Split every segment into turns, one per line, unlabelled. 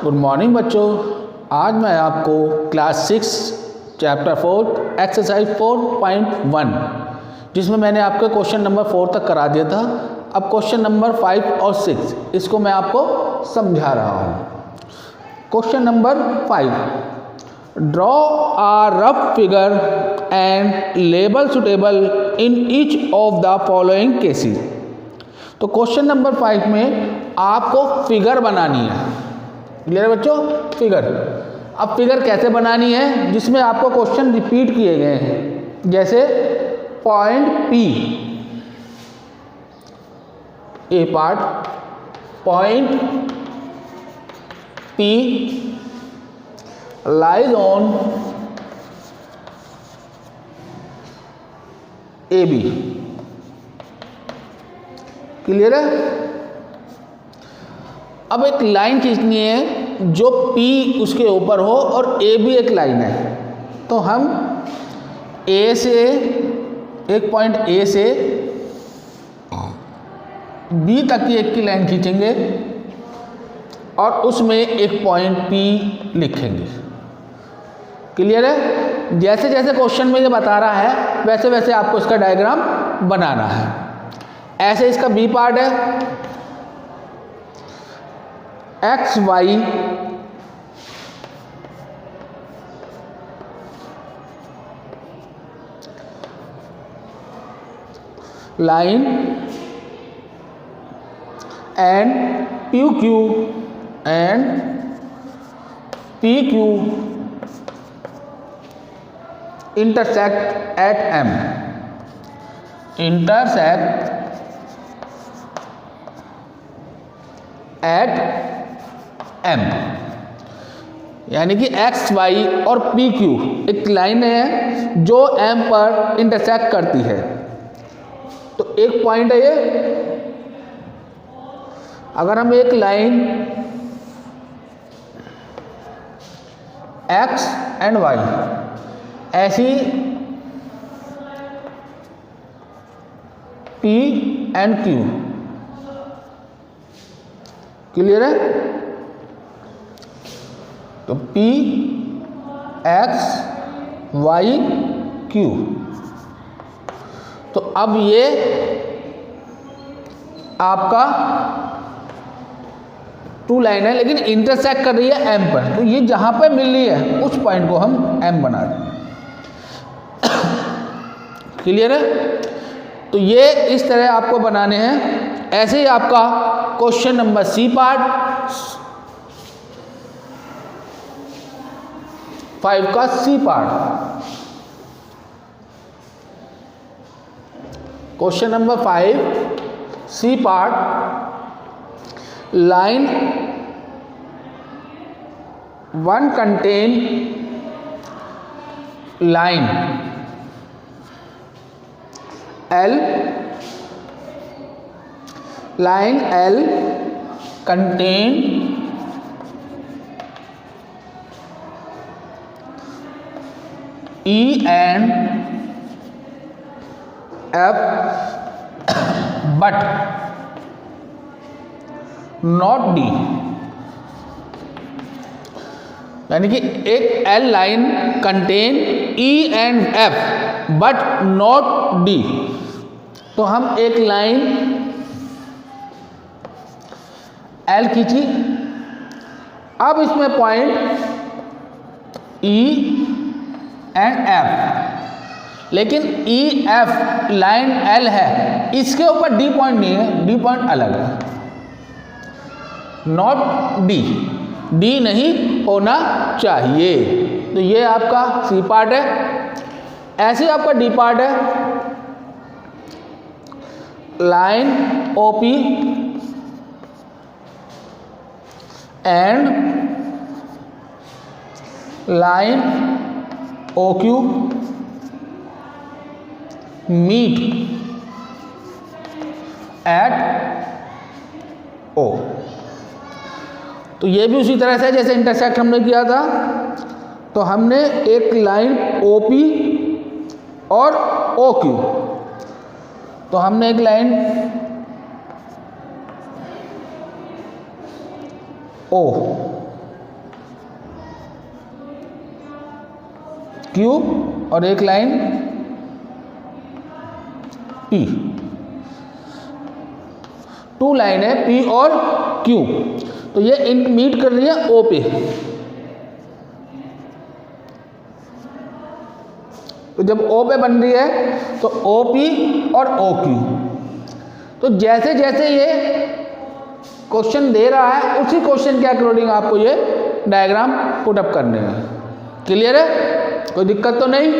Good morning बच्चों। आज मैं आपको क्लास 6 चैप्टर 4 एक्सरसाइज 4.1 जिसमें मैंने आपके क्वेश्चन नंबर 4 तक करा दिया था। अब क्वेश्चन नंबर 5 और 6 इसको मैं आपको समझा रहा हूँ। Question number 5, draw a rough figure and label suitable in each of the following cases. तो क्वेश्चन नंबर 5 में आपको फिगर बनानी है। क्लियर है बच्चों? फिगर। अब फिगर कैसे बनानी है जिसमें आपको क्वेश्चन रिपीट किए गए हैं, जैसे point P, A part, point P lies on AB। Clear है? अब एक लाइन खींचनी है जो P उसके ऊपर हो और A भी एक लाइन है। तो हम A से एक पॉइंट A से B तक की एक की लाइन खींचेंगे और उसमें एक पॉइंट P लिखेंगे। क्लियर है? जैसे जैसे क्वेश्चन में ये बता रहा है वैसे वैसे आपको इसका डायग्राम बनाना है। ऐसे इसका B पार्ट है, X Y line and PQ and PQ intersect at M, intersect at M। यानी कि एक्स वाई और PQ एक लाइन है जो M पर इंटरसेक्ट करती है। तो एक पॉइंट है ये। अगर हम एक लाइन X एंड Y ऐसी P एंड Q, क्लियर है? तो P X Y Q। तो अब ये आपका टू लाइन है लेकिन इंटरसेक्ट कर रही है M पर। तो ये जहां पर मिल रही है उस पॉइंट को हम M बना रहे हैं। क्लियर है? तो ये इस तरह आपको बनाने हैं। ऐसे ही आपका क्वेश्चन नंबर C पार्ट 5 का C part, question number 5 C part, line 1 contain line L, line L contain E and F but not D। यानी कि एक L line contain E and F but not D। तो हम एक line L खींची, अब इसमें पॉइंट E एंड F, लेकिन E F लाइन L है, इसके ऊपर D पॉइंट नहीं है, D पॉइंट अलग है, नॉट D, D नहीं होना चाहिए। तो ये आपका C पार्ट है। ऐसे ही आपका D पार्ट है, line OP and line OQ meet at O। तो ये भी उसी तरह से जैसे इंटरसेक्ट हमने किया था। तो हमने एक लाइन OP और OQ, तो हमने एक लाइन O Q और एक लाइन P, 2 लाइन है P और Q, तो ये मीट कर रही है O पे। तो जब O पे बन रही है तो OP और OQ, तो जैसे जैसे ये क्वेश्चन दे रहा है उसी क्वेश्चन के अकॉर्डिंग आपको ये डायग्राम पुट अप करने हैं। क्लियर है, कोई दिक्कत तो नहीं।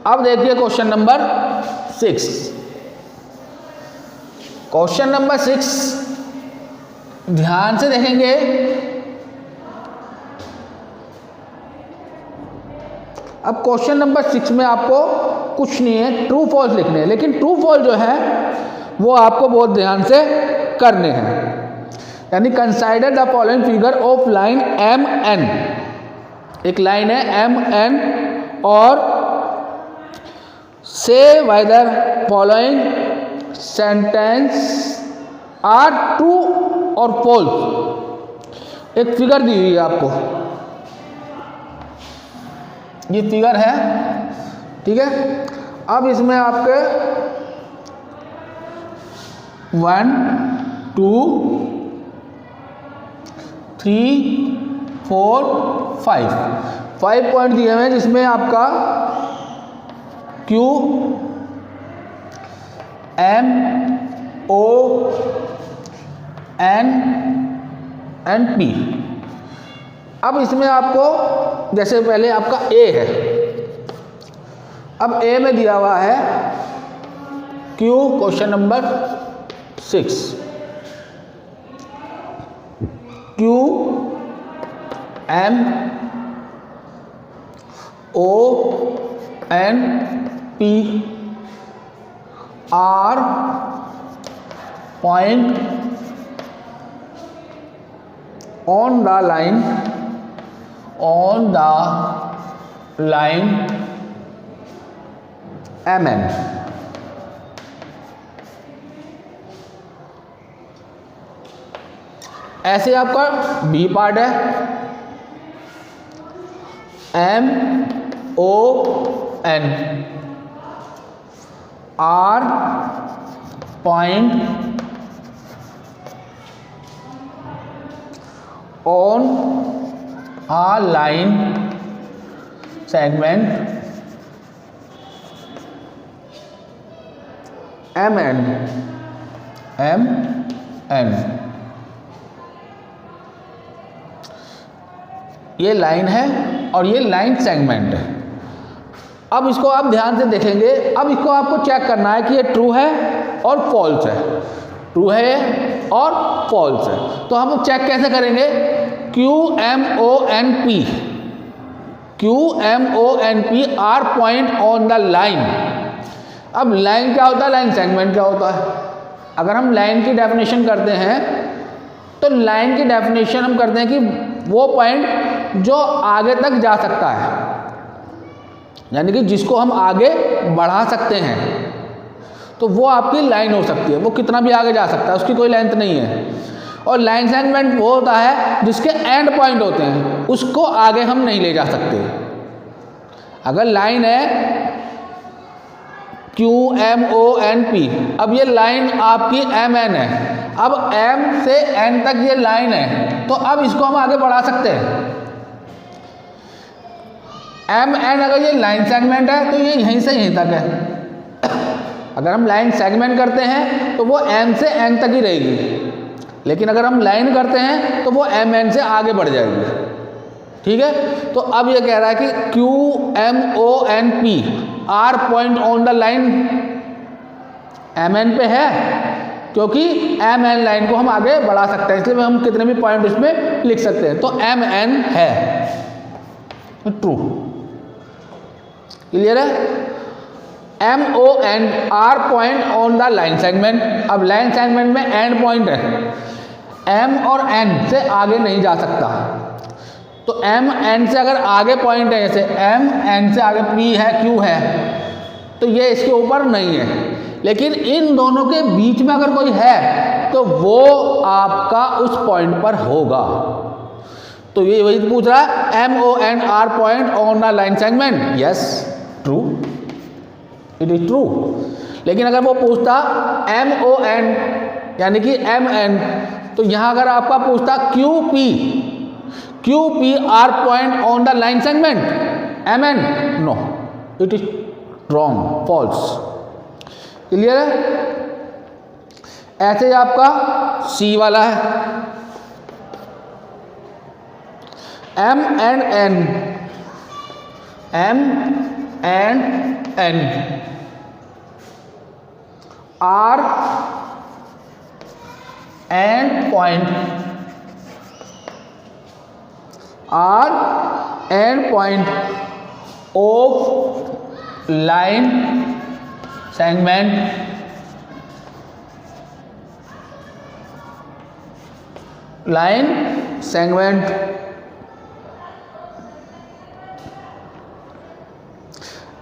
अब देखिए क्वेश्चन नंबर 6। क्वेश्चन नंबर 6 ध्यान से देखेंगे। अब क्वेश्चन नंबर 6 में आपको कुछ नहीं है, ट्रू फॉल्स लिखने हैं, लेकिन ट्रू फॉल्स जो है वो आपको बहुत ध्यान से करने हैं। यानी consider the following figure of line M N, एक लाइन है एम एन, और से whether following sentence are true और फॉल्स। एक फिगर दी हुई है आपको, ये फिगर है, ठीक है। अब इसमें आपके 1 2 3 4 5 पॉइंट दिए हुए हैं, जिसमें आपका Q M O N and P। अब इसमें आपको जैसे पहले आपका A है, अब A में दिया हुआ है Q, question number 6, Q M O N P R point on the line MN। ऐसे आपका B पार्ट है, M O N R point on a line segment MN। ये लाइन है और ये लाइन सेगमेंट है। अब इसको आप ध्यान से देखेंगे। अब इसको आपको चेक करना है कि ये ट्रू है और फॉल्स है, ट्रू है और फॉल्स है। तो हम चेक कैसे करेंगे? Q M O N P, Q M O N P are point on the line. अब लाइन क्या होता है, लाइन सेगमेंट क्या होता है? अगर हम लाइन की डेफिनेशन करते हैं तो लाइन की डेफिनेशन हम करते हैं कि वो पॉइंट जो आगे तक जा सकता है, यानी कि जिसको हम आगे बढ़ा सकते हैं, तो वो आपकी लाइन हो सकती है। वो कितना भी आगे जा सकता है, उसकी कोई लेंथ नहीं है। और लाइन सेगमेंट वो होता है जिसके एंड पॉइंट होते हैं, उसको आगे हम नहीं ले जा सकते। अगर लाइन है Q M O N P, अब ये लाइन आपकी M N है, अब M से N तक ये लाइन है, तो अब इसको हम आगे बढ़ा सकते हैं। M N अगर ये लाइन सेगमेंट है तो ये यहीं से यहीं तक है। अगर हम लाइन सेगमेंट करते हैं तो वो M से N तक ही रहेगी, लेकिन अगर हम लाइन करते हैं तो वो M N से आगे बढ़ जाएगी। ठीक है, तो अब ये कह रहा है कि Q M O N P are point on the line M N पे है, क्योंकि M N लाइन को हम आगे बढ़ा सकते हैं, इसलिए हम कितने भी पॉइंट इसमें लिख सकते हैं। तो M N है, ट्रू। क्लियर है? M O N are point on the line segment. अब लाइन सेगमेंट में एंड पॉइंट है, M और N से आगे नहीं जा सकता। तो M N से अगर आगे पॉइंट है, जैसे M N से आगे P है, Q है, तो ये इसके ऊपर नहीं है। लेकिन इन दोनों के बीच में अगर कोई है तो वो आपका उस पॉइंट पर होगा। तो ये वही पूछ रहा है MONR point on the line segment, yes true, it is true. लेकिन अगर वो पूछता MON यानी कि MN, तो यहां अगर आपका पूछता QPR point on the line segment MN, no it is wrong, false. Clear है? ऐसे ही आपका C वाला है M and N R and point of line segment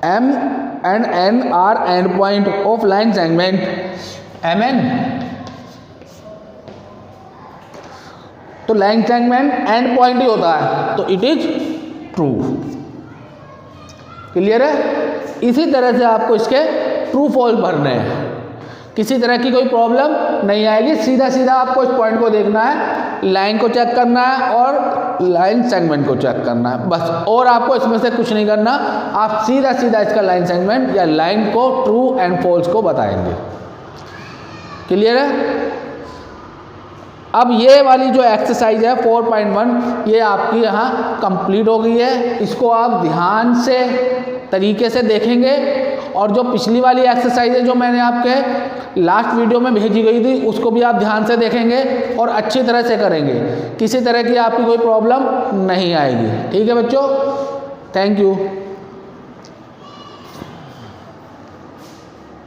M and N are endpoint of line segment MN। तो line segment and point ही होता है, तो इट इज ट्रू। क्लियर है? इसी तरह से आपको इसके ट्रू फॉल्स भरने हैं, किसी तरह की कोई प्रॉब्लम नहीं आएगी। सीधा सीधा आपको इस पॉइंट को देखना है, लाइन को चेक करना है और लाइन सेगमेंट को चेक करना है बस, और आपको इसमें से कुछ नहीं करना। आप सीधा सीधा इसका लाइन सेगमेंट या लाइन को ट्रू एंड फॉल्स को बताएंगे। क्लियर है? अब ये वाली जो एक्सरसाइज है 4.1 ये आपकी यहाँ कंप्लीट हो गई है। इसको आप ध्यान से तरीके से देखेंगे, और जो पिछली वाली एक्सरसाइज है जो मैंने आपके लास्ट वीडियो में भेजी गई थी उसको भी आप ध्यान से देखेंगे और अच्छी तरह से करेंगे, किसी तरह की आपकी कोई प्रॉब्लम नहीं आएगी। ठीक है बच्चों, थैंक यू।